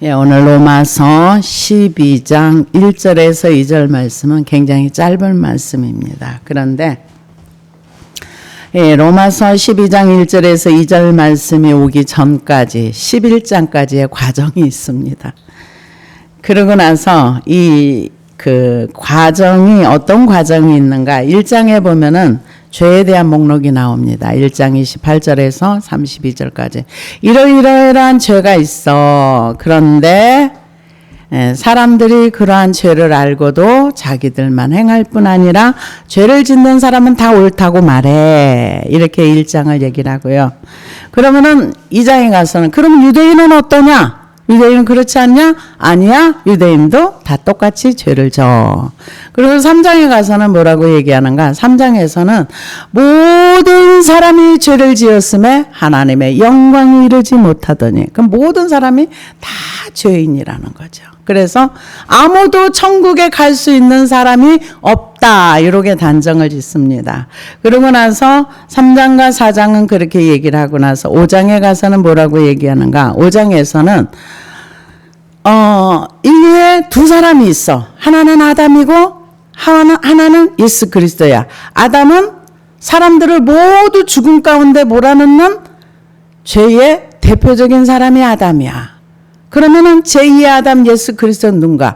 예, 오늘 로마서 12장 1절에서 2절 말씀은 굉장히 짧은 말씀입니다. 그런데 예, 로마서 12장 1절에서 2절 말씀이 오기 전까지 11장까지의 과정이 있습니다. 그러고 나서 그 과정이 어떤 과정이 있는가? 1장에 보면은 죄에 대한 목록이 나옵니다. 1장 28절에서 32절까지. 이러이러한 죄가 있어. 그런데 사람들이 그러한 죄를 알고도 자기들만 행할 뿐 아니라 죄를 짓는 사람은 다 옳다고 말해. 이렇게 1장을 얘기를 하고요. 그러면은 2장에 가서는 그럼 유대인은 어떠냐? 유대인은 그렇지 않냐? 아니야. 유대인도 다 똑같이 죄를 져. 그리고 3장에 가서는 뭐라고 얘기하는가? 3장에서는 모든 사람이 죄를 지었음에 하나님의 영광이 이르지 못하더니. 그럼 모든 사람이 다 죄인이라는 거죠. 그래서 아무도 천국에 갈 수 있는 사람이 없다. 이렇게 단정을 짓습니다. 그러고 나서 3장과 4장은 그렇게 얘기를 하고 나서 5장에 가서는 뭐라고 얘기하는가? 5장에서는 인류에 두 사람이 있어. 하나는 아담이고 하나는 예수 그리스도야. 아담은 사람들을 모두 죽음 가운데 몰아넣는 죄의 대표적인 사람이 아담이야. 그러면은 제2의 아담 예수 그리스도는 누군가?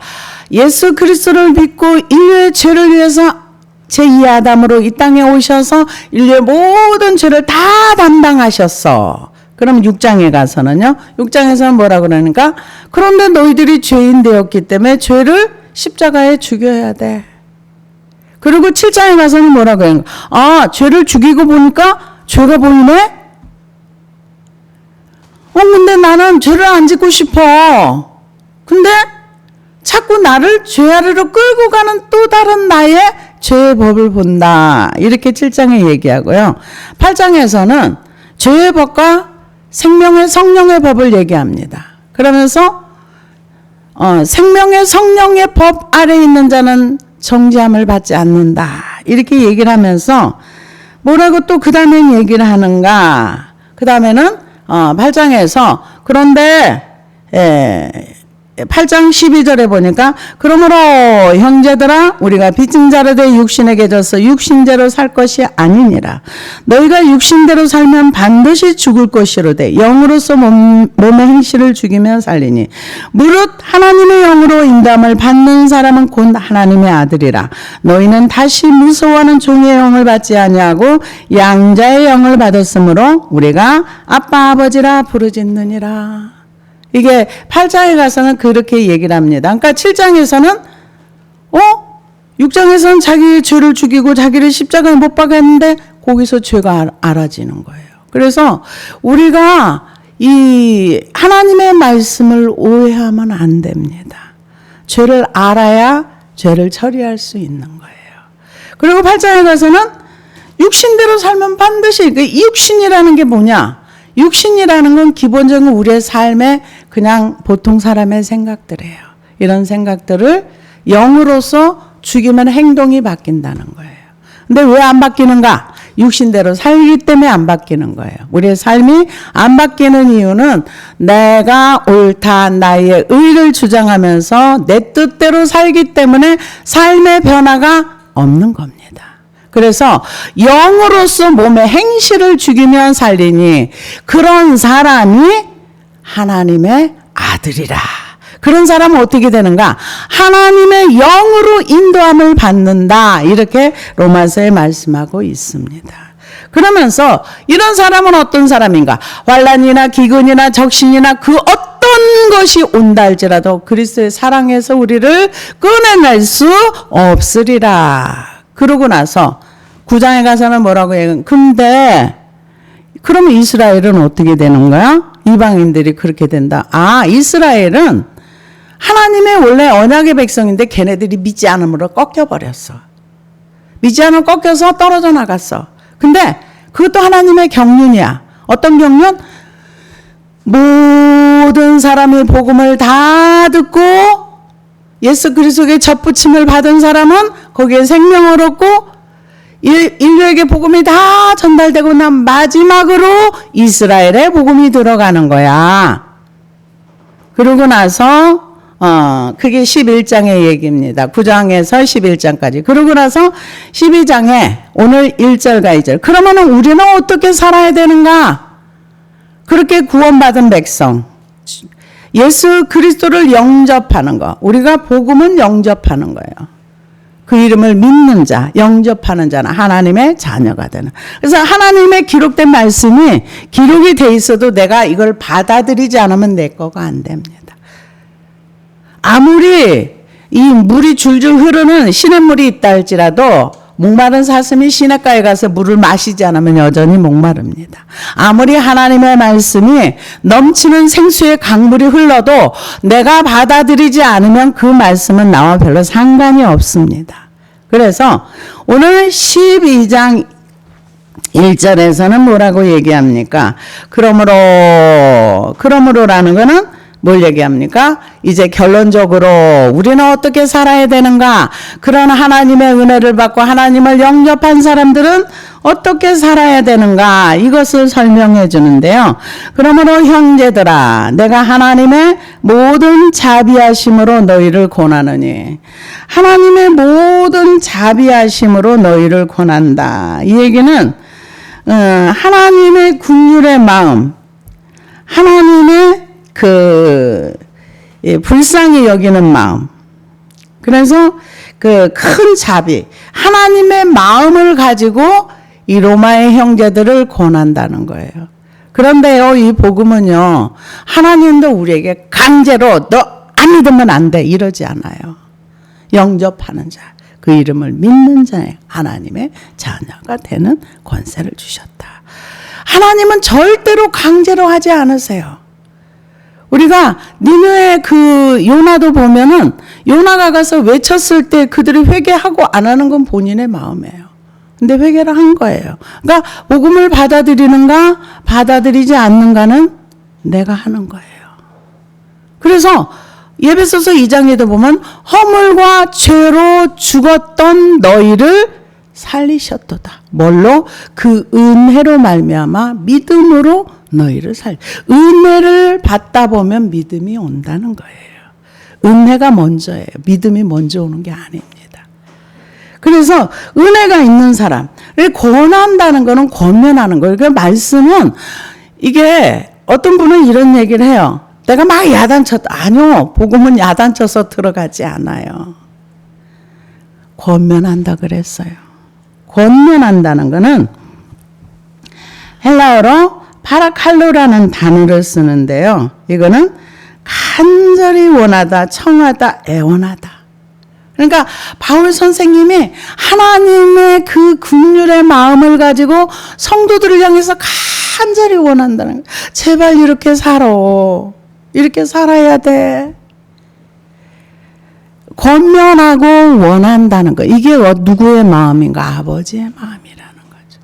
예수 그리스도를 믿고 인류의 죄를 위해서 제2의 아담으로 이 땅에 오셔서 인류의 모든 죄를 다 담당하셨어. 그럼 6장에 가서는요. 6장에서는 뭐라고 그러니까? 그런데 너희들이 죄인 되었기 때문에 죄를 십자가에 죽여야 돼. 그리고 7장에 가서는 뭐라고 하는가? 아, 죄를 죽이고 보니까 죄가 보이네? 근데 나는 죄를 안 짓고 싶어. 근데 자꾸 나를 죄아래로 끌고 가는 또 다른 나의 죄의 법을 본다. 이렇게 7장에 얘기하고요. 8장에서는 죄의 법과 생명의 성령의 법을 얘기합니다. 그러면서 생명의 성령의 법 아래 있는 자는 정죄함을 받지 않는다. 이렇게 얘기를 하면서 뭐라고 또 그 다음엔 얘기를 하는가? 그 다음에는 8장에서 그런데 8장 12절에 보니까 그러므로 형제들아 우리가 빚진 자로 되 육신에게 져서 육신대로 살 것이 아니니라. 너희가 육신대로 살면 반드시 죽을 것이로되 영으로서 몸의 행실을 죽이면 살리니 무릇 하나님의 영으로 인도함을 받는 사람은 곧 하나님의 아들이라. 너희는 다시 무서워하는 종의 영을 받지 아니하고 양자의 영을 받았으므로 우리가 아빠 아버지라 부르짖느니라. 이게 8장에 가서는 그렇게 얘기를 합니다. 그러니까 7장에서는 6장에서는 자기 죄를 죽이고 자기를 십자가에 못 박았는데 거기서 죄가 알아지는 거예요. 그래서 우리가 이 하나님의 말씀을 오해하면 안 됩니다. 죄를 알아야 죄를 처리할 수 있는 거예요. 그리고 8장에 가서는 육신대로 살면 반드시 이 육신이라는 게 뭐냐? 육신이라는 건 기본적으로 우리의 삶에 그냥 보통 사람의 생각들이에요. 이런 생각들을 영으로서 죽이면 행동이 바뀐다는 거예요. 근데 왜 안 바뀌는가? 육신대로 살기 때문에 안 바뀌는 거예요. 우리의 삶이 안 바뀌는 이유는 내가 옳다 나의 의를 주장하면서 내 뜻대로 살기 때문에 삶의 변화가 없는 겁니다. 그래서 영으로서 몸의 행실을 죽이면 살리니 그런 사람이 하나님의 아들이라. 그런 사람은 어떻게 되는가? 하나님의 영으로 인도함을 받는다. 이렇게 로마서에 말씀하고 있습니다. 그러면서 이런 사람은 어떤 사람인가? 환난이나 기근이나 적신이나 그 어떤 것이 온다 할지라도 그리스도의 사랑에서 우리를 끊어낼 수 없으리라. 그러고 나서 9장에 가서는 뭐라고 해요? 근데 그러면 이스라엘은 어떻게 되는 거야? 이방인들이 그렇게 된다. 이스라엘은 하나님의 원래 언약의 백성인데 걔네들이 믿지 않음으로 꺾여버렸어. 믿지 않으면 꺾여서 떨어져 나갔어. 근데 그것도 하나님의 경륜이야. 어떤 경륜? 모든 사람이 복음을 다 듣고 예수 그리스도의 접붙임을 받은 사람은 거기에 생명을 얻고 인류에게 복음이 다 전달되고 난 마지막으로 이스라엘의 복음이 들어가는 거야. 그러고 나서 그게 11장의 얘기입니다. 9장에서 11장까지. 그러고 나서 12장에 오늘 1절과 2절. 그러면 우리는 어떻게 살아야 되는가? 그렇게 구원받은 백성. 예수 그리스도를 영접하는 거. 우리가 복음은 영접하는 거예요. 그 이름을 믿는 자, 영접하는 자는 하나님의 자녀가 되는. 그래서 하나님의 기록된 말씀이 기록이 돼 있어도 내가 이걸 받아들이지 않으면 내 거가 안 됩니다. 아무리 이 물이 줄줄 흐르는 시냇물이 있다 할지라도 목마른 사슴이 시냇가에 가서 물을 마시지 않으면 여전히 목마릅니다. 아무리 하나님의 말씀이 넘치는 생수의 강물이 흘러도 내가 받아들이지 않으면 그 말씀은 나와 별로 상관이 없습니다. 그래서 오늘 12장 1절에서는 뭐라고 얘기합니까? 그러므로라는 거는 뭘 얘기합니까? 이제 결론적으로 우리는 어떻게 살아야 되는가? 그런 하나님의 은혜를 받고 하나님을 영접한 사람들은 어떻게 살아야 되는가? 이것을 설명해 주는데요. 그러므로 형제들아, 내가 하나님의 모든 자비하심으로 너희를 권하느니. 하나님의 모든 자비하심으로 너희를 권한다. 이 얘기는 하나님의 긍휼의 마음, 하나님의 불쌍히 여기는 마음. 그래서 그 큰 자비, 하나님의 마음을 가지고 이 로마의 형제들을 권한다는 거예요. 그런데요, 이 복음은요, 하나님도 우리에게 강제로 너 안 믿으면 안 돼 이러지 않아요. 영접하는 자, 그 이름을 믿는 자의 하나님의 자녀가 되는 권세를 주셨다. 하나님은 절대로 강제로 하지 않으세요. 우리가 니느웨 그 요나도 보면은 요나가 가서 외쳤을 때 그들이 회개하고 안 하는 건 본인의 마음이에요. 근데 회개를 한 거예요. 그러니까 복음을 받아들이는가 받아들이지 않는가는 내가 하는 거예요. 그래서 에베소서 2장에도 보면 허물과 죄로 죽었던 너희를 살리셨도다. 뭘로? 그 은혜로 말미암아 믿음으로 너희를 은혜를 받다 보면 믿음이 온다는 거예요. 은혜가 먼저예요. 믿음이 먼저 오는 게 아닙니다. 그래서 은혜가 있는 사람을 권한다는 거는 권면하는 거예요. 그 말씀은 이게 어떤 분은 이런 얘기를 해요. 내가 막 야단쳤다. 아니요. 복음은 야단쳐서 들어가지 않아요. 권면한다 그랬어요. 권면한다는 거는 헬라어로 파라칼로라는 단어를 쓰는데요. 이거는 간절히 원하다, 청하다, 애원하다. 그러니까 바울 선생님이 하나님의 그 긍휼의 마음을 가지고 성도들을 향해서 간절히 원한다는 거예요. 제발 이렇게 살아. 이렇게 살아야 돼. 권면하고 원한다는 거. 이게 누구의 마음인가? 아버지의 마음이라는 거죠.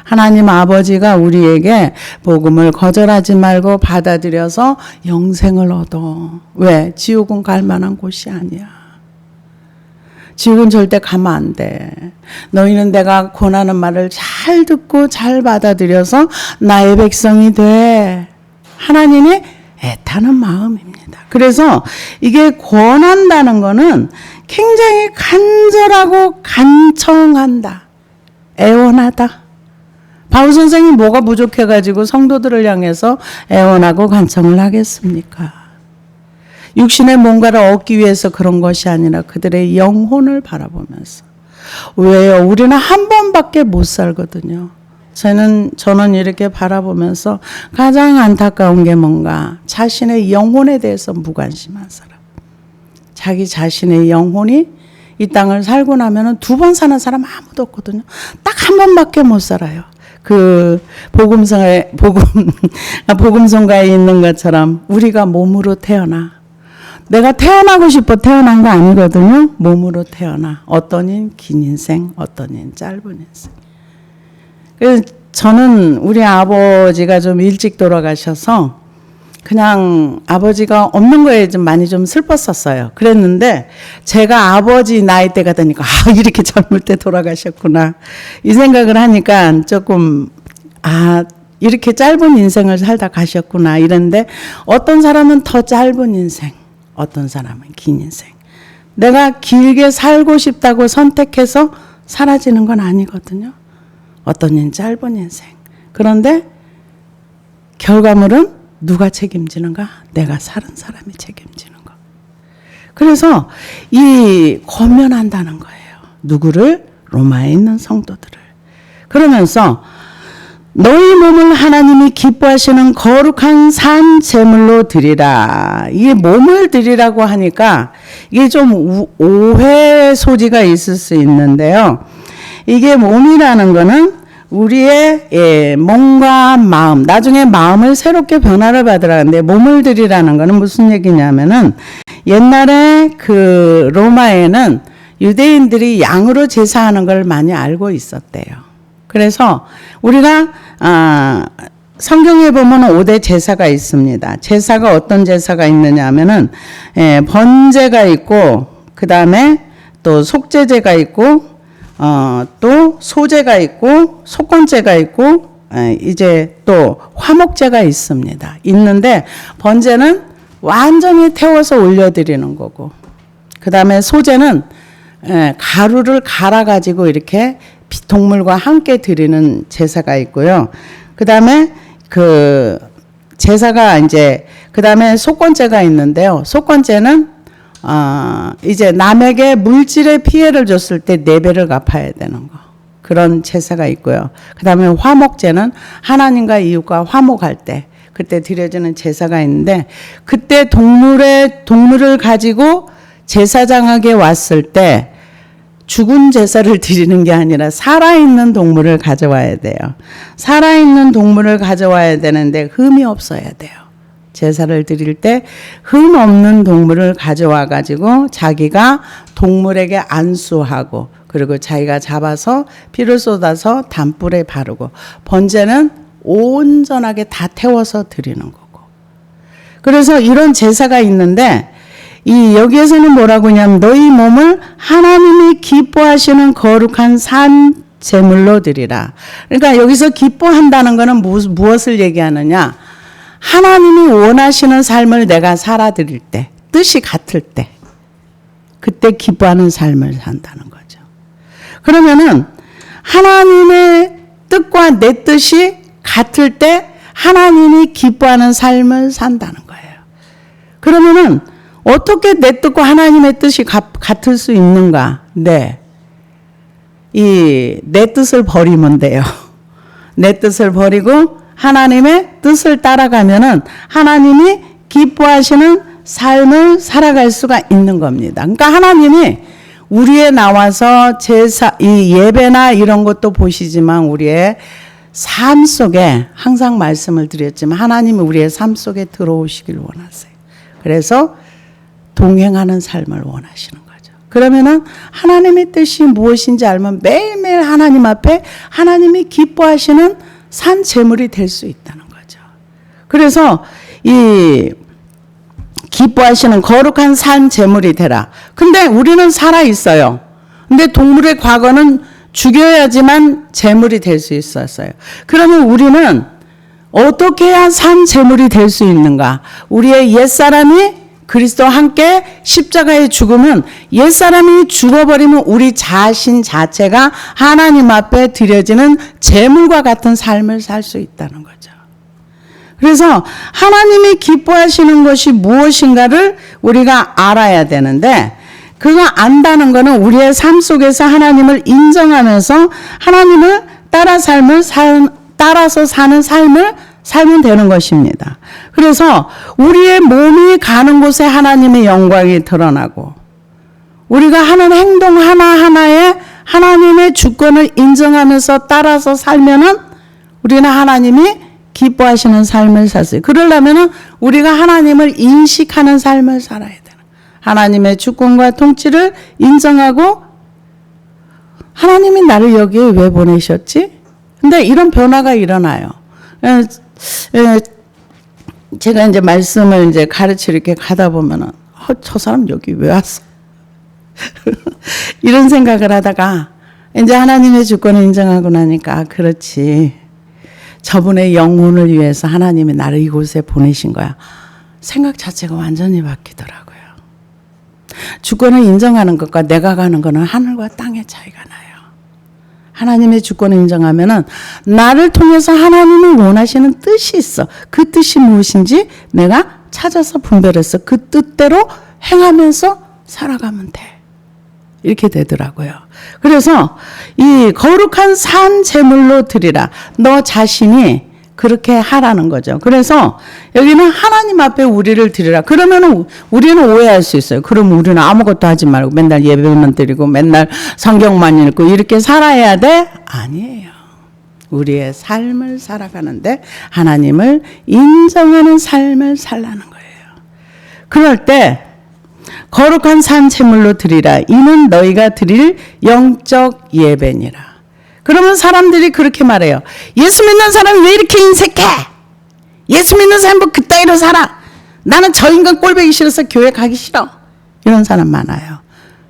하나님 아버지가 우리에게 복음을 거절하지 말고 받아들여서 영생을 얻어. 왜? 지옥은 갈 만한 곳이 아니야. 지옥은 절대 가면 안 돼. 너희는 내가 권하는 말을 잘 듣고 잘 받아들여서 나의 백성이 돼. 하나님이 애타는 마음입니다. 그래서 이게 권한다는 거는 굉장히 간절하고 간청한다. 애원하다. 바울 선생이 뭐가 부족해가지고 성도들을 향해서 애원하고 간청을 하겠습니까? 육신의 뭔가를 얻기 위해서 그런 것이 아니라 그들의 영혼을 바라보면서. 왜요? 우리는 한 번밖에 못 살거든요. 저는 이렇게 바라보면서 가장 안타까운 게 뭔가 자신의 영혼에 대해서 무관심한 사람. 자기 자신의 영혼이 이 땅을 살고 나면은 2번 사는 사람 아무도 없거든요. 딱 한 번밖에 못 살아요. 그 복음성가에 있는 것처럼 우리가 몸으로 태어나. 내가 태어나고 싶어 태어난 거 아니거든요. 몸으로 태어나. 어떤 인 긴 인생, 어떤 인 짧은 인생. 그래서 저는 우리 아버지가 좀 일찍 돌아가셔서 그냥 아버지가 없는 거에 좀 많이 좀 슬펐었어요. 그랬는데 제가 아버지 나이대가 되니까 이렇게 젊을 때 돌아가셨구나 이 생각을 하니까 조금 이렇게 짧은 인생을 살다 가셨구나 이랬는데 어떤 사람은 더 짧은 인생, 어떤 사람은 긴 인생. 내가 길게 살고 싶다고 선택해서 사라지는 건 아니거든요. 어떤 인 짧은 인생. 그런데 결과물은 누가 책임지는가? 내가 살은 사람이 책임지는 거. 그래서 이 권면한다는 거예요. 누구를? 로마에 있는 성도들을. 그러면서 너희 몸을 하나님이 기뻐하시는 거룩한 산 제물로 드리라. 이게 몸을 드리라고 하니까 이게 좀 오해 소지가 있을 수 있는데요. 이게 몸이라는 거는 우리의 몸과 마음, 나중에 마음을 새롭게 변화를 받으라는데 몸을 드리라는 거는 무슨 얘기냐면은 옛날에 그 로마에는 유대인들이 양으로 제사하는 걸 많이 알고 있었대요. 그래서 우리가 성경에 보면 5대 제사가 있습니다. 제사가 어떤 제사가 있느냐 하면은 번제가 있고 그 다음에 또 속죄제가 있고 또 소제가 있고 속건제가 있고 이제 또 화목제가 있습니다. 있는데 번제는 완전히 태워서 올려드리는 거고 그 다음에 소제는 가루를 갈아가지고 이렇게 동물과 함께 드리는 제사가 있고요. 그 다음에 그 제사가 이제 그 다음에 속건제가 있는데요. 속건제는 이제 남에게 물질의 피해를 줬을 때 4배를 갚아야 되는 거. 그런 제사가 있고요. 그 다음에 화목제는 하나님과 이웃과 화목할 때 그때 드려지는 제사가 있는데 그때 동물을 가지고 제사장에게 왔을 때 죽은 제사를 드리는 게 아니라 살아있는 동물을 가져와야 돼요. 살아있는 동물을 가져와야 되는데 흠이 없어야 돼요. 제사를 드릴 때 흠 없는 동물을 가져와 가지고 자기가 동물에게 안수하고 그리고 자기가 잡아서 피를 쏟아서 단불에 바르고 번제는 온전하게 다 태워서 드리는 거고. 그래서 이런 제사가 있는데 여기에서는 뭐라고 하냐면 너희 몸을 하나님이 기뻐하시는 거룩한 산 제물로 드리라. 그러니까 여기서 기뻐한다는 것은 무엇을 얘기하느냐? 하나님이 원하시는 삶을 내가 살아드릴 때, 뜻이 같을 때, 그때 기뻐하는 삶을 산다는 거죠. 그러면은 하나님의 뜻과 내 뜻이 같을 때 하나님이 기뻐하는 삶을 산다는 거예요. 그러면은 어떻게 내 뜻과 하나님의 뜻이 같을 수 있는가? 네. 내 뜻을 버리면 돼요. 내 뜻을 버리고 하나님의 뜻을 따라가면은 하나님이 기뻐하시는 삶을 살아갈 수가 있는 겁니다. 그러니까 하나님이 우리에 나와서 이 예배나 이런 것도 보시지만 우리의 삶 속에 항상 말씀을 드렸지만 하나님이 우리의 삶 속에 들어오시길 원하세요. 그래서 동행하는 삶을 원하시는 거죠. 그러면은 하나님의 뜻이 무엇인지 알면 매일매일 하나님 앞에 하나님이 기뻐하시는 산 제물이 될 수 있다는 거죠. 그래서 이 기뻐하시는 거룩한 산 제물이 되라. 근데 우리는 살아 있어요. 근데 동물의 과거는 죽여야지만 제물이 될 수 있었어요. 그러면 우리는 어떻게 해야 산 제물이 될 수 있는가? 우리의 옛사람이 그리스도와 함께 십자가에 죽으면 옛사람이 죽어버리면 우리 자신 자체가 하나님 앞에 드려지는 제물과 같은 삶을 살 수 있다는 거죠. 그래서 하나님이 기뻐하시는 것이 무엇인가를 우리가 알아야 되는데 그거 안다는 것은 우리의 삶 속에서 하나님을 인정하면서 하나님을 따라서 사는 삶을 살면 되는 것입니다. 그래서 우리의 몸이 가는 곳에 하나님의 영광이 드러나고 우리가 하는 행동 하나하나에 하나님의 주권을 인정하면서 따라서 살면은 우리는 하나님이 기뻐하시는 삶을 살수 있어요. 그러려면은 우리가 하나님을 인식하는 삶을 살아야 돼요. 하나님의 주권과 통치를 인정하고 하나님이 나를 여기에 왜 보내셨지? 근데 이런 변화가 일어나요. 제가 이제 말씀을 이제 가르치러 이렇게 가다 보면은 저 사람 여기 왜 왔어? 이런 생각을 하다가 이제 하나님의 주권을 인정하고 나니까 그렇지. 저분의 영혼을 위해서 하나님이 나를 이곳에 보내신 거야. 생각 자체가 완전히 바뀌더라고요. 주권을 인정하는 것과 내가 가는 것은 하늘과 땅의 차이가 나요. 하나님의 주권을 인정하면은 나를 통해서 하나님이 원하시는 뜻이 있어. 그 뜻이 무엇인지 내가 찾아서 분별해서 그 뜻대로 행하면서 살아가면 돼. 이렇게 되더라고요. 그래서 이 거룩한 산 제물로 드리라. 너 자신이 그렇게 하라는 거죠. 그래서 여기는 하나님 앞에 우리를 드리라. 그러면 우리는 오해할 수 있어요. 그럼 우리는 아무것도 하지 말고 맨날 예배만 드리고 맨날 성경만 읽고 이렇게 살아야 돼? 아니에요. 우리의 삶을 살아가는데 하나님을 인정하는 삶을 살라는 거예요. 그럴 때 거룩한 산 제물로 드리라. 이는 너희가 드릴 영적 예배니라. 그러면 사람들이 그렇게 말해요. 예수 믿는 사람이 왜 이렇게 인색해? 예수 믿는 사람 뭐 그따위로 살아. 나는 저 인간 꼴보기 싫어서 교회 가기 싫어. 이런 사람 많아요.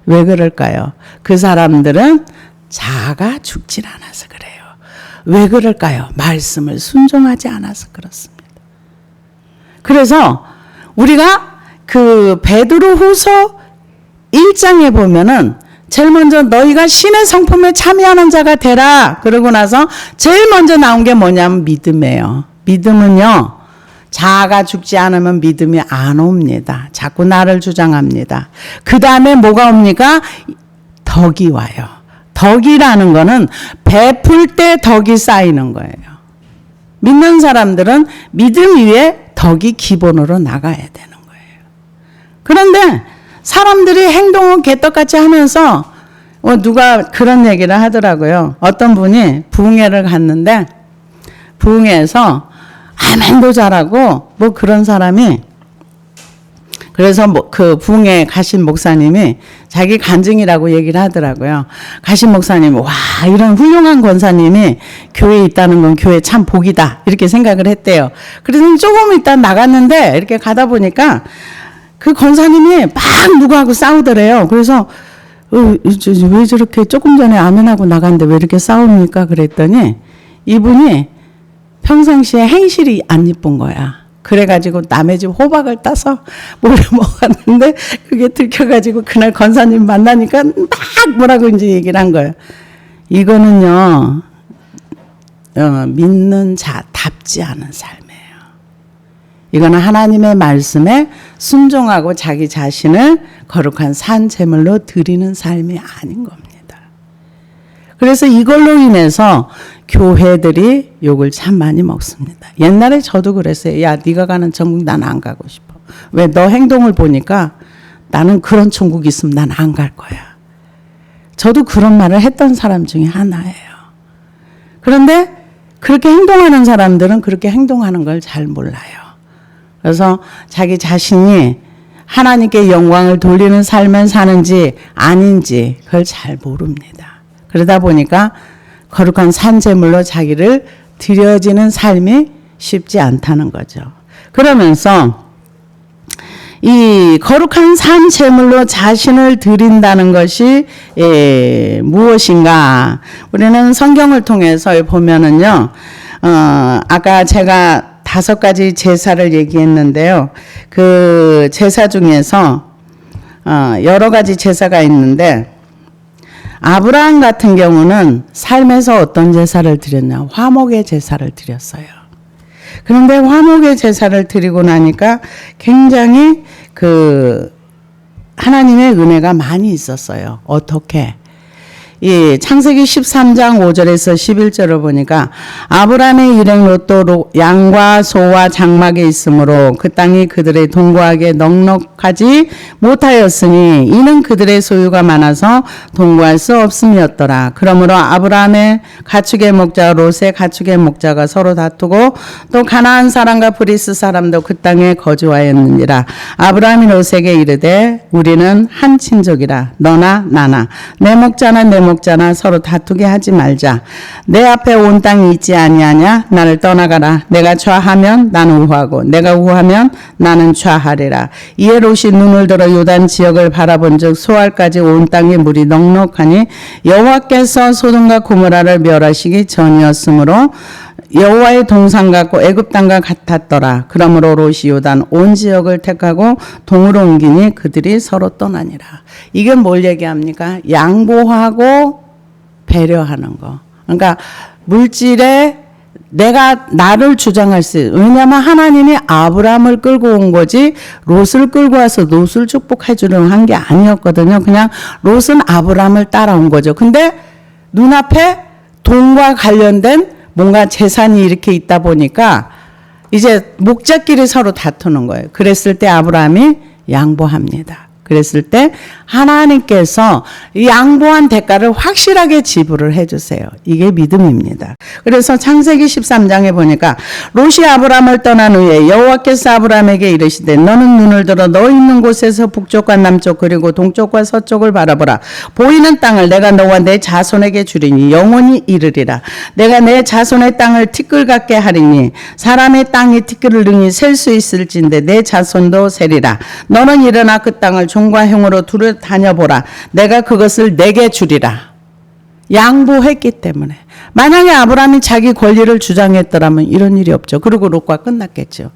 왜 그럴까요? 그 사람들은 자아가 죽질 않아서 그래요. 왜 그럴까요? 말씀을 순종하지 않아서 그렇습니다. 그래서 우리가 그 베드로후서 1장에 보면은 제일 먼저 너희가 신의 성품에 참여하는 자가 되라. 그러고 나서 제일 먼저 나온 게 뭐냐면 믿음이에요. 믿음은요. 자아가 죽지 않으면 믿음이 안 옵니다. 자꾸 나를 주장합니다. 그 다음에 뭐가 옵니까? 덕이 와요. 덕이라는 거는 베풀 때 덕이 쌓이는 거예요. 믿는 사람들은 믿음 위에 덕이 기본으로 나가야 되는 거예요. 그런데 사람들이 행동을 개떡같이 하면서 누가 그런 얘기를 하더라고요. 어떤 분이 부흥회를 갔는데 부흥회에서 아멘도 잘하고 뭐 그런 사람이 그래서 뭐 그 부흥회 가신 목사님이 자기 간증이라고 얘기를 하더라고요. 가신 목사님이 와 이런 훌륭한 권사님이 교회에 있다는 건 교회 참 복이다 이렇게 생각을 했대요. 그래서 조금 있다 나갔는데 이렇게 가다 보니까 그 권사님이 막 누구하고 싸우더래요. 그래서 왜 저렇게 조금 전에 아멘하고 나갔는데 왜 이렇게 싸웁니까? 그랬더니 이분이 평상시에 행실이 안 이쁜 거야. 그래가지고 남의 집 호박을 따서 몰래 먹었는데 그게 들켜가지고 그날 권사님 만나니까 막 뭐라고 이제 얘기를 한 거예요. 이거는요 믿는 자답지 않은 삶이에요. 이거는 하나님의 말씀에 순종하고 자기 자신을 거룩한 산 제물로 드리는 삶이 아닌 겁니다. 그래서 이걸로 인해서 교회들이 욕을 참 많이 먹습니다. 옛날에 저도 그랬어요. 야, 네가 가는 천국 난 안 가고 싶어. 왜? 너 행동을 보니까 나는 그런 천국 있으면 난 안 갈 거야. 저도 그런 말을 했던 사람 중에 하나예요. 그런데 그렇게 행동하는 사람들은 그렇게 행동하는 걸 잘 몰라요. 그래서 자기 자신이 하나님께 영광을 돌리는 삶을 사는지 아닌지 그걸 잘 모릅니다. 그러다 보니까 거룩한 산제물로 자기를 드려지는 삶이 쉽지 않다는 거죠. 그러면서 이 거룩한 산제물로 자신을 드린다는 것이 무엇인가? 우리는 성경을 통해서 보면은요, 아까 제가 5가지 제사를 얘기했는데요. 그 제사 중에서 여러 가지 제사가 있는데 아브라함 같은 경우는 삶에서 어떤 제사를 드렸냐? 화목의 제사를 드렸어요. 그런데 화목의 제사를 드리고 나니까 굉장히 그 하나님의 은혜가 많이 있었어요. 어떻게? 이 창세기 13장 5절에서 11절을 보니까 아브라함의 일행 롯도 양과 소와 장막에 있으므로 그 땅이 그들의 동거하기에 넉넉하지 못하였으니 이는 그들의 소유가 많아서 동거할 수 없음이었더라. 그러므로 아브라함의 가축의 목자와 롯의 가축의 목자가 서로 다투고 또 가나안 사람과 브리스 사람도 그 땅에 거주하였느니라. 아브라함이 롯에게 이르되 우리는 한 친족이라 너나 나나 내 목자나 내 목자나 서로 다투게 하지 말자. 내 앞에 온 땅이 있지 아니하냐? 나를 떠나가라. 내가 좌하면 나는 우하고 내가 우하면 나는 좌하리라. 이에 롯이 눈을 들어 요단 지역을 바라본즉 소알까지 온 땅에 물이 넉넉하니 여호와께서 소돔과 고모라를 멸하시기 전이었으므로 여호와의 동산 같고 애굽 땅과 같았더라. 그러므로 롯이 요단 온 지역을 택하고 동으로 옮기니 그들이 서로 떠나니라. 이게 뭘 얘기합니까? 양보하고 배려하는 거. 그러니까 물질에 내가 나를 주장할 수 있어요. 왜냐하면 하나님이 아브라함을 끌고 온 거지 롯을 끌고 와서 롯을 축복해 주려고 한 게 아니었거든요. 그냥 롯은 아브라함을 따라온 거죠. 근데 눈앞에 돈과 관련된 뭔가 재산이 이렇게 있다 보니까 이제 목자끼리 서로 다투는 거예요. 그랬을 때 아브라함이 양보합니다. 그랬을 때 하나님께서 양보한 대가를 확실하게 지불을 해주세요. 이게 믿음입니다. 그래서 창세기 13장에 보니까 롯이 아브라함을 떠난 후에 여호와께서 아브라함에게 이르시되 너는 눈을 들어 너 있는 곳에서 북쪽과 남쪽 그리고 동쪽과 서쪽을 바라보라. 보이는 땅을 내가 너와 내 자손에게 주리니 영원히 이르리라. 내가 내 자손의 땅을 티끌 같게 하리니 사람의 땅이 티끌을 능히 셀 수 있을진데 내 자손도 세리라. 너는 일어나 그 땅을 종과 형으로 두루 다녀보라. 내가 그것을 내게 주리라. 양보했기 때문에. 만약에 아브라함이 자기 권리를 주장했더라면 이런 일이 없죠. 그리고 롯과 끝났겠죠.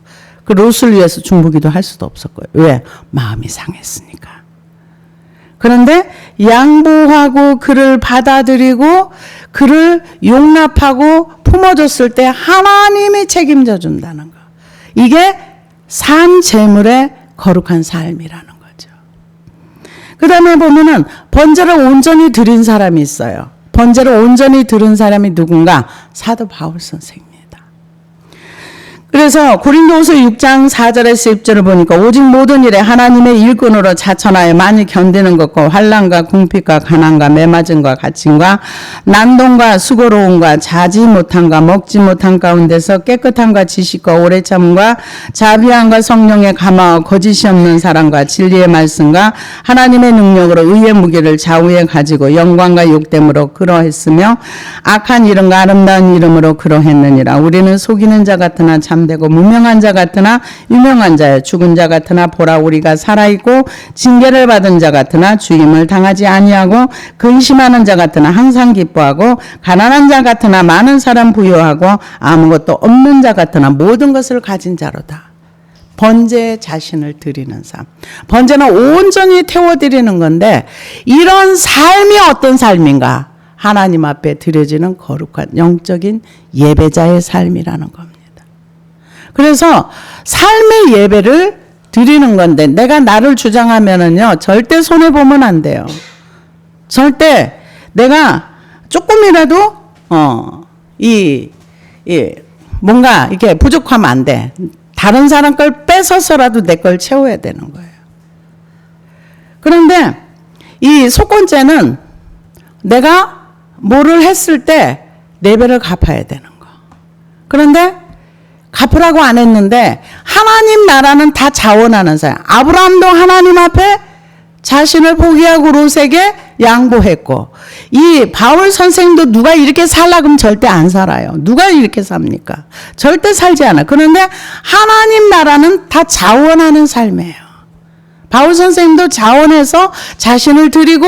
그 롯을 위해서 중보기도 할 수도 없었고요. 왜? 마음이 상했으니까. 그런데 양보하고 그를 받아들이고 그를 용납하고 품어줬을 때 하나님이 책임져 준다는 거. 이게 산 재물의 거룩한 삶이라는 거죠. 그 다음에 보면은 번제를 온전히 드린 사람이 있어요. 번제를 온전히 드린 사람이 누군가? 사도 바울 선생입니다. 그래서 고린도후서 6장 4절에서 10절을 보니까 오직 모든 일에 하나님의 일꾼으로 자천하여 많이 견디는 것과 환난과 궁핍과 가난과 매맞음과 갇힘과 난동과 수고로움과 자지 못함과 먹지 못한 가운데서 깨끗함과 지식과 오래 참음과 자비함과 성령의 감화와 거짓이 없는 사랑과 진리의 말씀과 하나님의 능력으로 의의 무게를 좌우에 가지고 영광과 욕됨으로 그러했으며 악한 이름과 아름다운 이름으로 그러했느니라. 우리는 속이는 자 같으나 참되고 무명한 자 같으나 유명한 자여 죽은 자 같으나 보라 우리가 살아있고 징계를 받은 자 같으나 죽임을 당하지 아니하고 근심하는 자 같으나 항상 기뻐하고 가난한 자 같으나 많은 사람 부유하고 아무것도 없는 자 같으나 모든 것을 가진 자로다. 번제에 자신을 드리는 삶. 번제는 온전히 태워드리는 건데 이런 삶이 어떤 삶인가? 하나님 앞에 드려지는 거룩한 영적인 예배자의 삶이라는 겁니다. 그래서 삶의 예배를 드리는 건데 내가 나를 주장하면은요 절대 손해보면 안 돼요. 절대 내가 조금이라도 뭔가 이렇게 부족하면 안 돼. 다른 사람 걸 뺏어서라도 내 걸 채워야 되는 거예요. 그런데 이 속건죄는 내가 뭐를 했을 때 내 배를 갚아야 되는 거. 그런데 갚으라고 안 했는데 하나님 나라는 다 자원하는 사람. 아브라함도 하나님 앞에 자신을 포기하고 롯에게 양보했고 이 바울 선생도 누가 이렇게 살라 그러면 절대 안 살아요. 누가 이렇게 삽니까? 절대 살지 않아. 그런데 하나님 나라는 다 자원하는 삶이에요. 바울 선생님도 자원해서 자신을 드리고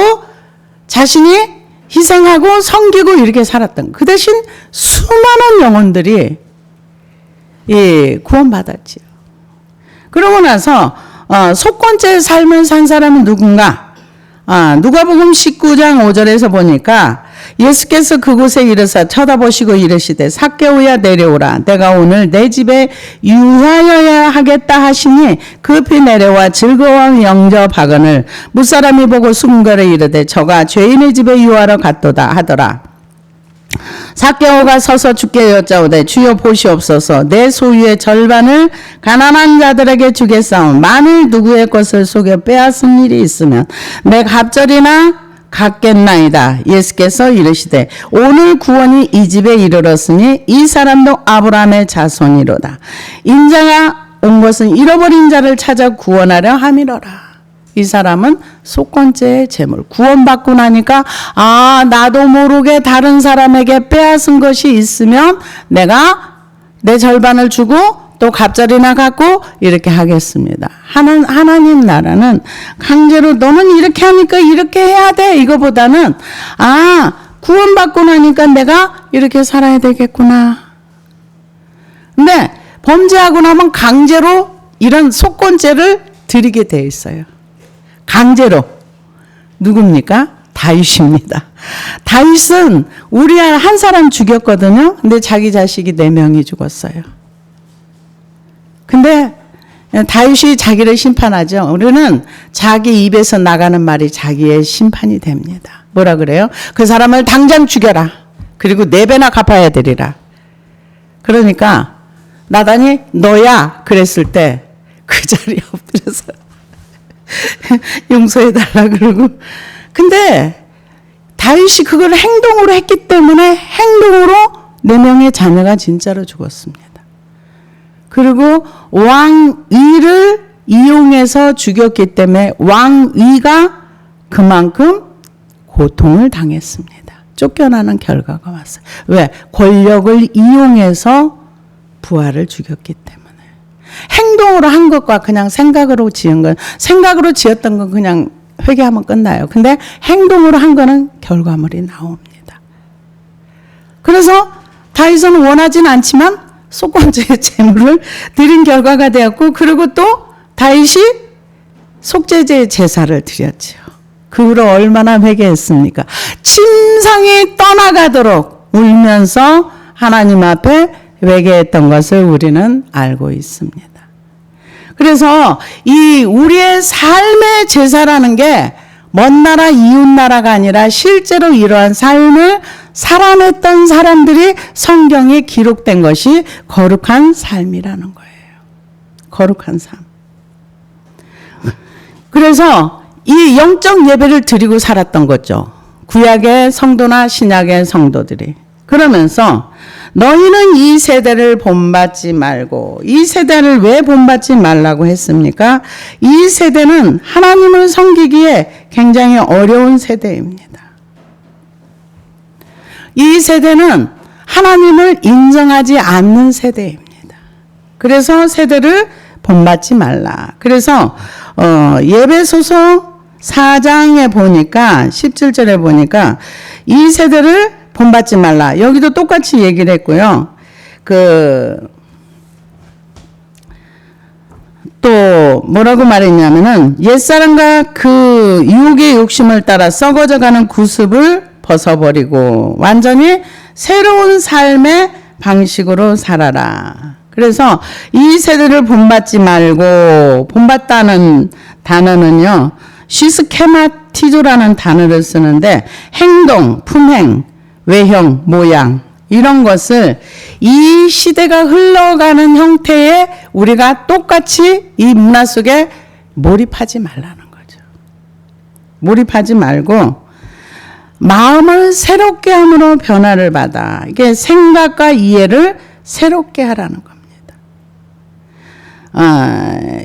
자신이 희생하고 섬기고 이렇게 살았던 그 대신 수많은 영혼들이 구원받았지요. 그러고 나서 속건죄의 삶을 산 사람은 누군가? 누가복음 19장 5절에서 보니까 예수께서 그곳에 이르사 쳐다보시고 이르시되 삭개오야 내려오라. 내가 오늘 내 집에 유하여야 하겠다 하시니 급히 내려와 즐거워 영접하거늘 무사람이 보고 수군거려 이르되 저가 죄인의 집에 유하러 갔도다 하더라. 삭개오가 서서 주께 여짜오되 주여 보시옵소서 내 소유의 절반을 가난한 자들에게 주겠사오니 만일 누구의 것을 속여 빼앗은 일이 있으면 내 갑절이나 갖겠나이다. 예수께서 이르시되 오늘 구원이 이 집에 이르렀으니 이 사람도 아브라함의 자손이로다. 인자가 온 것은 잃어버린 자를 찾아 구원하려 함이로라. 이 사람은 속건죄의 재물 구원받고 나니까 나도 모르게 다른 사람에게 빼앗은 것이 있으면 내가 내 절반을 주고 또 갑절이나 갖고 이렇게 하겠습니다. 하나님 나라는 강제로 너는 이렇게 하니까 이렇게 해야 돼 이거보다는 구원받고 나니까 내가 이렇게 살아야 되겠구나. 근데 범죄하고 나면 강제로 이런 속건죄를 드리게 돼 있어요. 강제로. 누굽니까? 다윗입니다. 다윗은 우리아 한 사람 죽였거든요. 근데 자기 자식이 4명이 죽었어요. 근데 다윗이 자기를 심판하죠. 우리는 자기 입에서 나가는 말이 자기의 심판이 됩니다. 뭐라 그래요? 그 사람을 당장 죽여라. 그리고 4배나 갚아야 되리라. 그러니까 나단이 너야 그랬을 때 그 자리에 엎드려서 용서해달라 그러고. 근데 다윗이 그걸 행동으로 했기 때문에 행동으로 4명의 자녀가 진짜로 죽었습니다. 그리고 왕위를 이용해서 죽였기 때문에 왕위가 그만큼 고통을 당했습니다. 쫓겨나는 결과가 왔어요. 왜? 권력을 이용해서 부하를 죽였기 때문에. 행동으로 한 것과 그냥 생각으로 지은 건, 생각으로 지었던 건 그냥 회개하면 끝나요. 근데 행동으로 한 거는 결과물이 나옵니다. 그래서 다윗은 원하진 않지만 속건죄의 제물을 드린 결과가 되었고, 그리고 또 다윗이 속죄제의 제사를 드렸지요. 그 후로 얼마나 회개했습니까? 침상이 떠나가도록 울면서 하나님 앞에 회개했던 것을 우리는 알고 있습니다. 그래서 이 우리의 삶의 제사라는 게 먼 나라 이웃 나라가 아니라 실제로 이러한 삶을 살아냈던 사람들이 성경에 기록된 것이 거룩한 삶이라는 거예요. 거룩한 삶. 그래서 이 영적 예배를 드리고 살았던 거죠. 구약의 성도나 신약의 성도들이. 그러면서 너희는 이 세대를 본받지 말고, 이 세대를 왜 본받지 말라고 했습니까? 이 세대는 하나님을 섬기기에 굉장히 어려운 세대입니다. 이 세대는 하나님을 인정하지 않는 세대입니다. 그래서 세대를 본받지 말라. 그래서 예배소서 4장에 보니까 17절에 보니까 이 세대를 본받지 말라. 여기도 똑같이 얘기를 했고요. 또 뭐라고 말했냐면은 옛사람과 그 유혹의 욕심을 따라 썩어져가는 구습을 벗어버리고 완전히 새로운 삶의 방식으로 살아라. 그래서 이 세대를 본받지 말고, 본받다는 단어는요, 시스케마티조라는 단어를 쓰는데 행동, 품행, 외형, 모양 이런 것을 이 시대가 흘러가는 형태에 우리가 똑같이 이 문화 속에 몰입하지 말라는 거죠. 몰입하지 말고 마음을 새롭게 함으로 변화를 받아. 이게 생각과 이해를 새롭게 하라는 겁니다.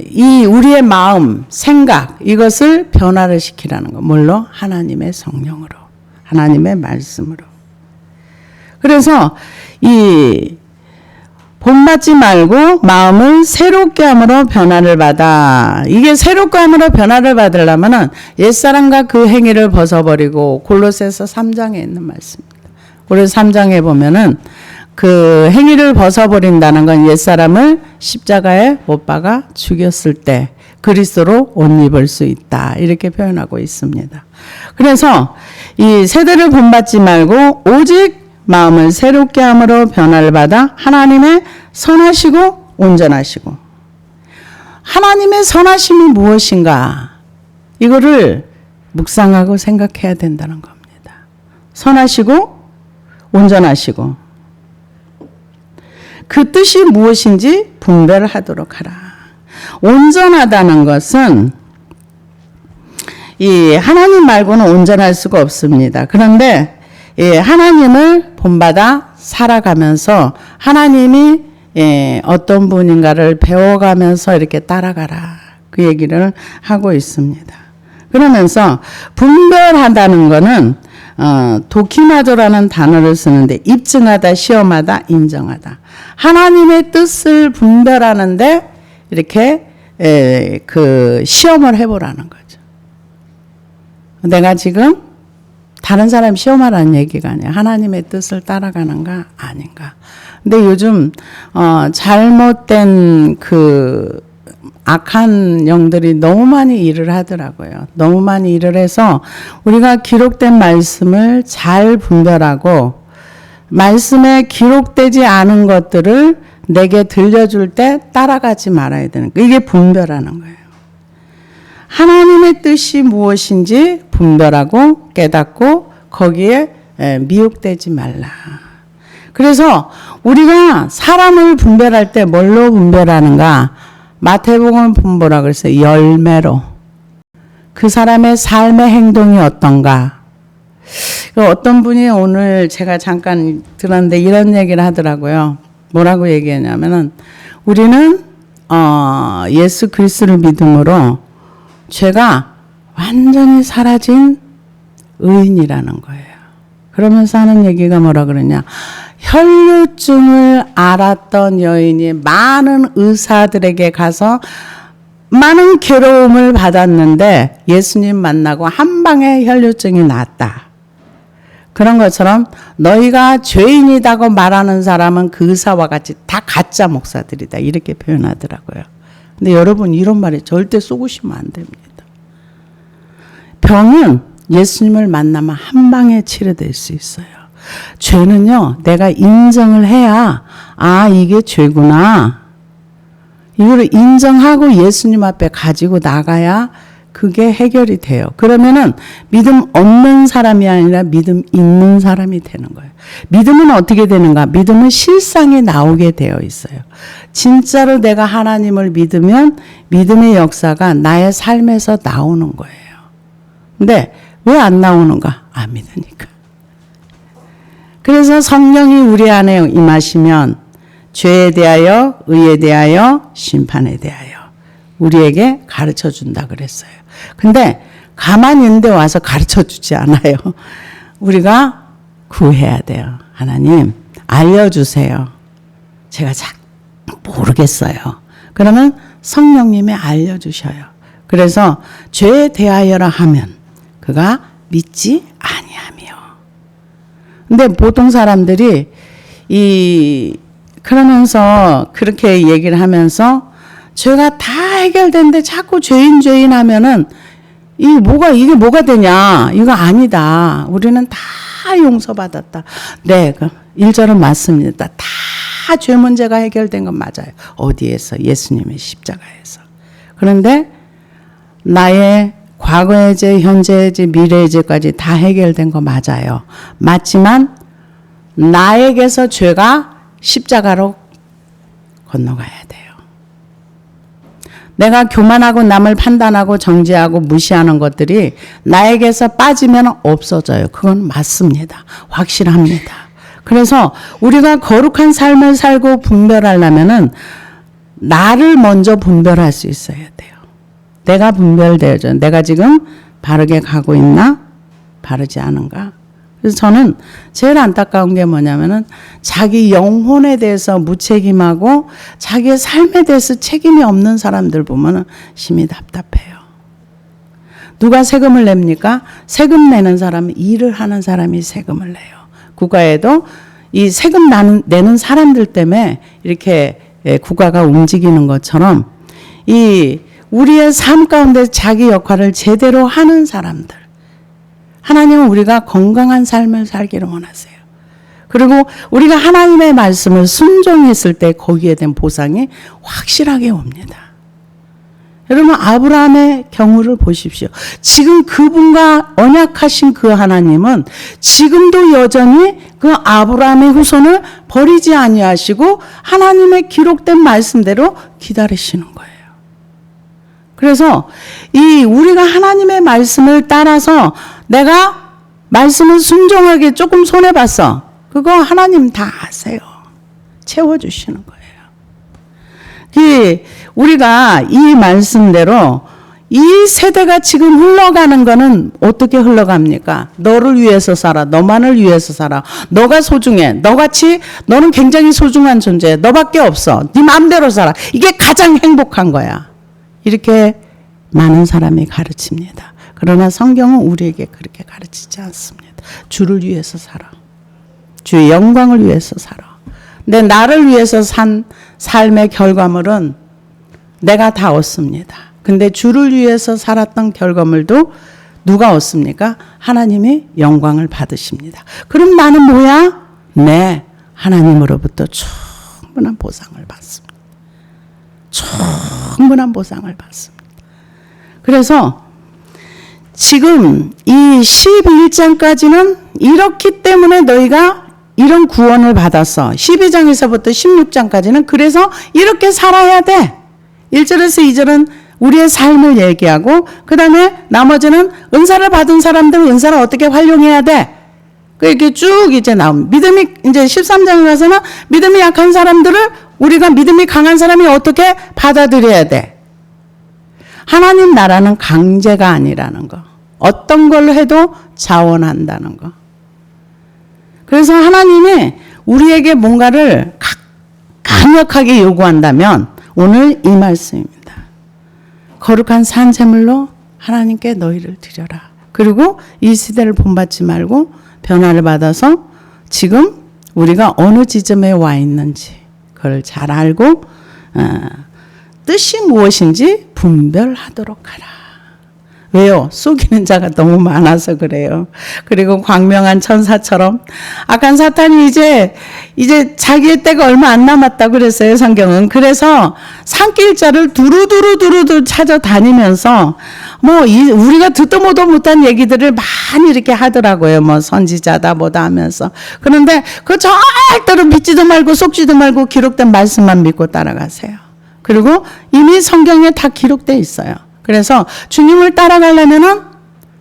이 우리의 마음, 생각 이것을 변화를 시키라는 거. 뭘로? 하나님의 성령으로, 하나님의 말씀으로. 그래서 이 본받지 말고 마음을 새롭게 함으로 변화를 받아. 이게 새롭게 함으로 변화를 받으려면은 옛사람과 그 행위를 벗어버리고, 골로새서 3장에 있는 말씀입니다. 골로새 3장에 보면은 그 행위를 벗어버린다는 건 옛사람을 십자가에 못 박아 죽였을 때 그리스도로 옷 입을 수 있다. 이렇게 표현하고 있습니다. 그래서 이 세대를 본받지 말고 오직 마음을 새롭게 함으로 변화를 받아 하나님의 선하시고 온전하시고. 하나님의 선하심이 무엇인가? 이거를 묵상하고 생각해야 된다는 겁니다. 선하시고 온전하시고. 그 뜻이 무엇인지 분별하도록 하라. 온전하다는 것은 이 하나님 말고는 온전할 수가 없습니다. 그런데 하나님을 본받아 살아가면서 하나님이 어떤 분인가를 배워가면서 이렇게 따라가라. 그 얘기를 하고 있습니다. 그러면서 분별하다는 거는 도키마도라는 단어를 쓰는데 입증하다, 시험하다, 인정하다. 하나님의 뜻을 분별하는데 이렇게 그 시험을 해보라는 거죠. 내가 지금 다른 사람 시험하라는 얘기가 아니에요. 하나님의 뜻을 따라가는가 아닌가. 근데 요즘 잘못된 그 악한 영들이 너무 많이 일을 하더라고요. 너무 많이 일을 해서 우리가 기록된 말씀을 잘 분별하고 말씀에 기록되지 않은 것들을 내게 들려줄 때 따라가지 말아야 되는 거예요. 이게 분별하는 거예요. 하나님의 뜻이 무엇인지 분별하고 깨닫고 거기에 미혹되지 말라. 그래서 우리가 사람을 분별할 때 뭘로 분별하는가? 마태복음을 보라 그랬어요. 열매로. 그 사람의 삶의 행동이 어떤가? 어떤 분이 오늘 제가 잠깐 들었는데 이런 얘기를 하더라고요. 뭐라고 얘기했냐면은 우리는 예수 그리스도를 믿음으로 죄가 완전히 사라진 의인이라는 거예요. 그러면서 하는 얘기가 뭐라 그러냐. 혈류증을 앓았던 여인이 많은 의사들에게 가서 많은 괴로움을 받았는데 예수님 만나고 한 방에 혈류증이 낫다. 그런 것처럼 너희가 죄인이라고 말하는 사람은 그 의사와 같이 다 가짜 목사들이다. 이렇게 표현하더라고요. 근데 여러분 이런 말에 절대 속으시면 안 됩니다. 병은 예수님을 만나면 한 방에 치료될 수 있어요. 죄는요, 내가 인정을 해야, 이게 죄구나. 이거를 인정하고 예수님 앞에 가지고 나가야 그게 해결이 돼요. 그러면은 믿음 없는 사람이 아니라 믿음 있는 사람이 되는 거예요. 믿음은 어떻게 되는가? 믿음은 실상에 나오게 되어 있어요. 진짜로 내가 하나님을 믿으면 믿음의 역사가 나의 삶에서 나오는 거예요. 근데 왜 안 나오는가? 안 믿으니까. 그래서 성령이 우리 안에 임하시면 죄에 대하여, 의에 대하여, 심판에 대하여 우리에게 가르쳐 준다 그랬어요. 근데 가만히 있는데 와서 가르쳐 주지 않아요. 우리가 구해야 돼요. 하나님 알려주세요. 제가 잘 모르겠어요. 그러면 성령님이 알려주셔요. 그래서 죄에 대하여라 하면 그가 믿지 아니하며. 근데 보통 사람들이 그러면서 그렇게 얘기를 하면서 죄가 다 해결된데 자꾸 죄인 하면은 이게 뭐가 되냐? 이거 아니다. 우리는 다 용서받았다. 네, 1절은 맞습니다. 다 죄 문제가 해결된 건 맞아요. 어디에서? 예수님의 십자가에서. 그런데 나의 과거의 죄, 현재의 죄, 미래의 죄까지 다 해결된 거 맞아요. 맞지만 나에게서 죄가 십자가로 건너가야 돼요. 내가 교만하고 남을 판단하고 정죄하고 무시하는 것들이 나에게서 빠지면 없어져요. 그건 맞습니다. 확실합니다. 그래서 우리가 거룩한 삶을 살고 분별하려면은 나를 먼저 분별할 수 있어야 돼요. 내가 분별되어져. 내가 지금 바르게 가고 있나? 바르지 않은가? 그래서 저는 제일 안타까운 게 뭐냐면은 자기 영혼에 대해서 무책임하고 자기의 삶에 대해서 책임이 없는 사람들 보면은 심히 답답해요. 누가 세금을 냅니까? 세금 내는 사람은 일을 하는 사람이 세금을 내요. 국가에도 이 세금 내는 사람들 때문에 이렇게 국가가 움직이는 것처럼 이 우리의 삶 가운데 자기 역할을 제대로 하는 사람들. 하나님은 우리가 건강한 삶을 살기를 원하세요. 그리고 우리가 하나님의 말씀을 순종했을 때 거기에 대한 보상이 확실하게 옵니다. 여러분 아브라함의 경우를 보십시오. 지금 그분과 언약하신 그 하나님은 지금도 여전히 그 아브라함의 후손을 버리지 아니하시고 하나님의 기록된 말씀대로 기다리시는 거예요. 그래서 우리가 하나님의 말씀을 따라서 내가 말씀을 순종하게 조금 손해봤어. 그거 하나님 다 아세요. 채워주시는 거예요. 우리가 이 말씀대로 이 세대가 지금 흘러가는 거는 어떻게 흘러갑니까? 너를 위해서 살아. 너만을 위해서 살아. 너가 소중해. 너는 굉장히 소중한 존재야. 너밖에 없어. 네 마음대로 살아. 이게 가장 행복한 거야. 이렇게 많은 사람이 가르칩니다. 그러나 성경은 우리에게 그렇게 가르치지 않습니다. 주를 위해서 살아. 주의 영광을 위해서 살아. 근데 나를 위해서 산 삶의 결과물은 내가 다 얻습니다. 근데 주를 위해서 살았던 결과물도 누가 얻습니까? 하나님이 영광을 받으십니다. 그럼 나는 뭐야? 네, 하나님으로부터 충분한 보상을 받습니다. 충분한 보상을 받습니다. 그래서 지금 이 11장까지는 이렇기 때문에 너희가 이런 구원을 받았어. 12장에서부터 16장까지는 그래서 이렇게 살아야 돼. 1절에서 2절은 우리의 삶을 얘기하고 그 다음에 나머지는 은사를 받은 사람들은 은사를 어떻게 활용해야 돼. 이렇게 쭉 이제 나옵니다. 믿음이 이제 13장에 가서는 믿음이 약한 사람들을 우리가 믿음이 강한 사람이 어떻게 받아들여야 돼. 하나님 나라는 강제가 아니라는 거. 어떤 걸로 해도 자원한다는 거. 그래서 하나님이 우리에게 뭔가를 강력하게 요구한다면 오늘 이 말씀입니다. 거룩한 산제물로 하나님께 너희를 드려라. 그리고 이 시대를 본받지 말고 변화를 받아서 지금 우리가 어느 지점에 와 있는지 그걸 잘 알고 뜻이 무엇인지 분별하도록 하라. 왜요? 속이는 자가 너무 많아서 그래요. 그리고 광명한 천사처럼 악한 사탄이 이제 자기의 때가 얼마 안 남았다 그랬어요, 성경은. 그래서 산길자를 두루두루 찾아다니면서 우리가 듣도 보도 못한 얘기들을 많이 이렇게 하더라고요. 선지자다 뭐다 하면서. 그런데 그 절대로 믿지도 말고 속지도 말고 기록된 말씀만 믿고 따라가세요. 그리고 이미 성경에 다 기록되어 있어요. 그래서 주님을 따라가려면은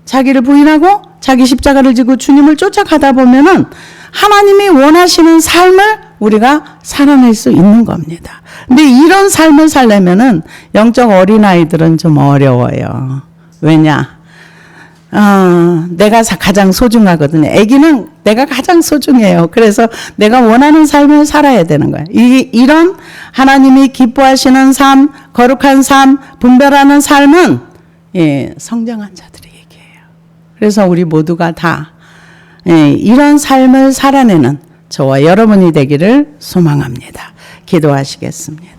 자기를 부인하고 자기 십자가를 지고 주님을 쫓아가다 보면은 하나님이 원하시는 삶을 우리가 살아낼 수 있는 겁니다. 근데 이런 삶을 살려면은 영적 어린아이들은 좀 어려워요. 왜냐? 내가 가장 소중하거든요. 아기는 내가 가장 소중해요. 그래서 내가 원하는 삶을 살아야 되는 거예요. 이런 하나님이 기뻐하시는 삶, 거룩한 삶, 분별하는 삶은 성장한 자들의 얘기예요. 그래서 우리 모두가 다 이런 삶을 살아내는 저와 여러분이 되기를 소망합니다. 기도하시겠습니다.